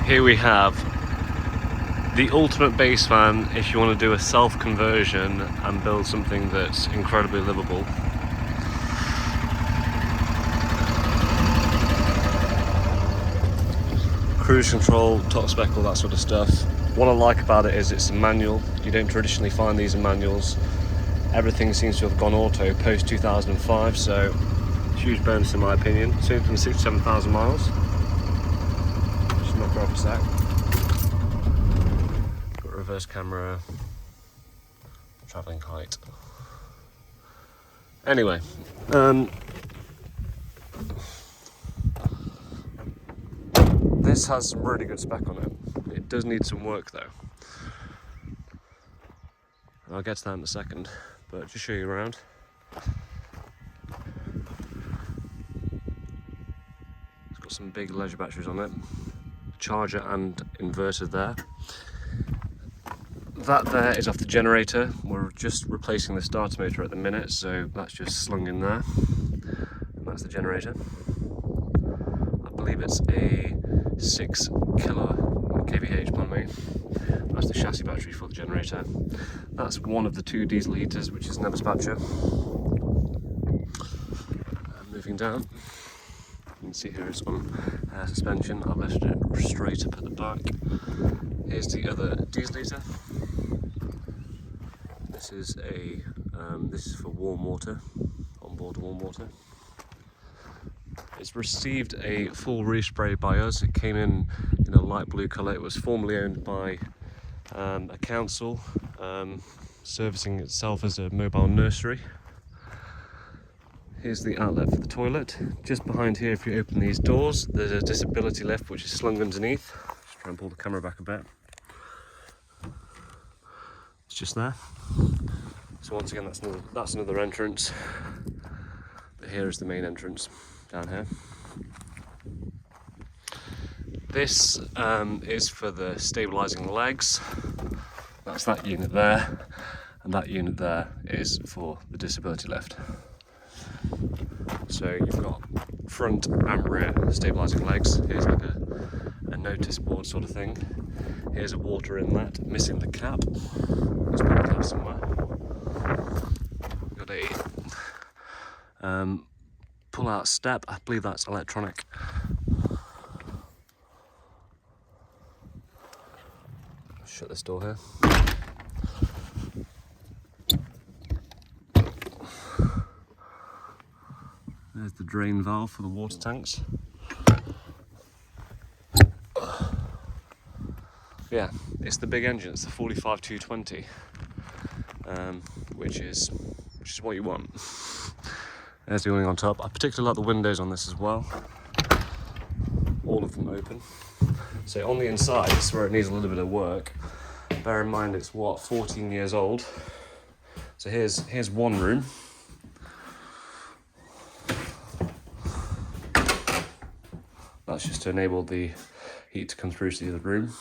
here we have the ultimate bass van if you want to do a self-conversion and build something that's incredibly livable. Cruise control, top spec, all that sort of stuff. What I like about it is it's a manual. You don't traditionally find these in manuals. Everything seems to have gone auto post 2005, so huge bonus in my opinion. It's only from 67,000 miles. Just knock her off a sec. Got reverse camera, travelling height. Anyway, this has some really good spec on it. It does need some work though. I'll get to that in a second, but just show you around. It's got some big leisure batteries on it. Charger and inverter there. That there is off the generator. We're just replacing the starter motor at the minute, so that's just slung in there. And that's the generator. I believe it's a 6 kVh, pardon me. That's the chassis battery for the generator. That's one of the 2 diesel heaters, which is never dispatcher. Moving down, you can see here it's on suspension. I've lifted it straight up at the back. Here's the other diesel heater. This is for warm water, onboard warm water. It's received a full respray by us. It came in a light blue colour. It was formerly owned by a council, servicing itself as a mobile nursery. Here's the outlet for the toilet. Just behind here, if you open these doors, there's a disability lift which is slung underneath. Just try and pull the camera back a bit. It's just there. So once again, that's another entrance. But here is the main entrance down here. This is for the stabilising legs. That's that unit there, and that unit there is for the disability lift. So you've got front and rear stabilising legs. Here's like a notice board sort of thing. Here's a water inlet, missing the cap. There's a cap somewhere. Got a pull-out step. I believe that's electronic. Shut this door here. There's the drain valve for the water tanks. Yeah, it's the big engine. It's the 45-220, which is what you want. There's the awning on top. I particularly like the windows on this as well. All of them open. So on the inside, this is where it needs a little bit of work. Bear in mind it's 14 years old. So here's one room. That's just to enable the heat to come through to the other room.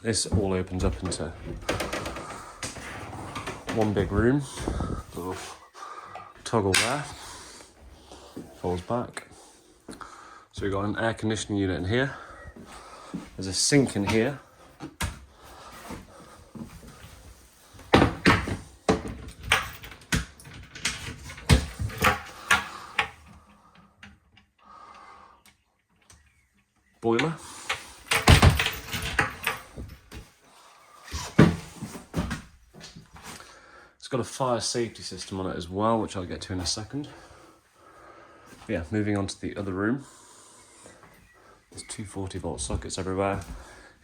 This all opens up into one big room. Little toggle there. Folds back. So we've got an air conditioning unit in here. There's a sink in here. Boiler. It's got a fire safety system on it as well, which I'll get to in a second. But yeah, moving on to the other room. There's 240-volt sockets everywhere.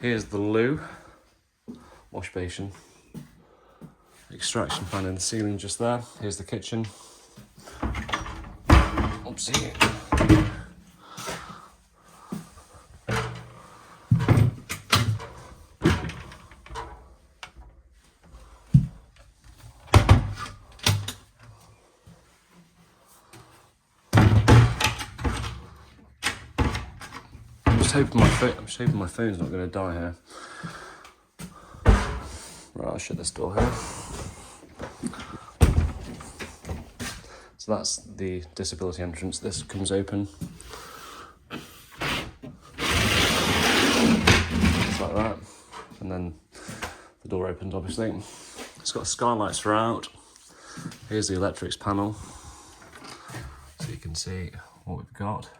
Here's the loo, wash basin, extraction fan in the ceiling just there. Here's the kitchen. Oopsie. I'm just hoping my phone's not going to die here. Right, I'll shut this door here. So that's the disability entrance. This comes open. important, obviously. It's got skylights throughout. Here's the electrics panel, so you can see what we've got.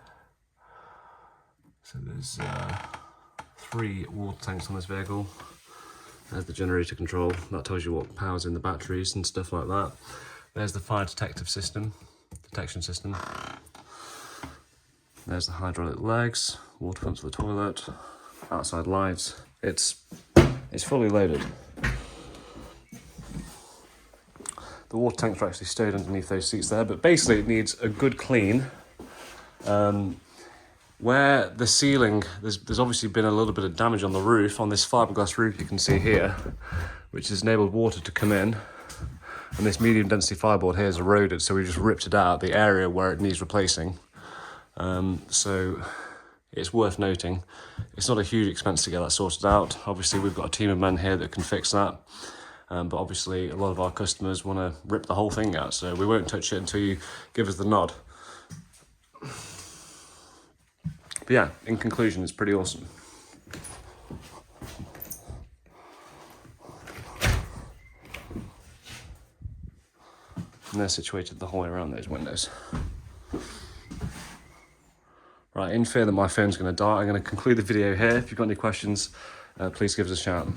So there's 3 water tanks on this vehicle. There's the generator control. That tells you what powers in the batteries and stuff like that. There's the fire detection system. There's the hydraulic legs, water pumps for the toilet, outside lights. It's fully loaded. The water tanks are actually stowed underneath those seats there, but basically it needs a good clean. Where the ceiling, there's obviously been a little bit of damage on the roof, on this fiberglass roof you can see here, which has enabled water to come in. And this medium density fireboard here is eroded, so we just ripped it out, the area where it needs replacing. So it's worth noting, it's not a huge expense to get that sorted out. Obviously we've got a team of men here that can fix that. But obviously a lot of our customers want to rip the whole thing out, so we won't touch it until you give us the nod. But yeah, in conclusion, it's pretty awesome. And they're situated the whole way around those windows. Right, in fear that my phone's going to die, I'm going to conclude the video here. If you've got any questions, please give us a shout.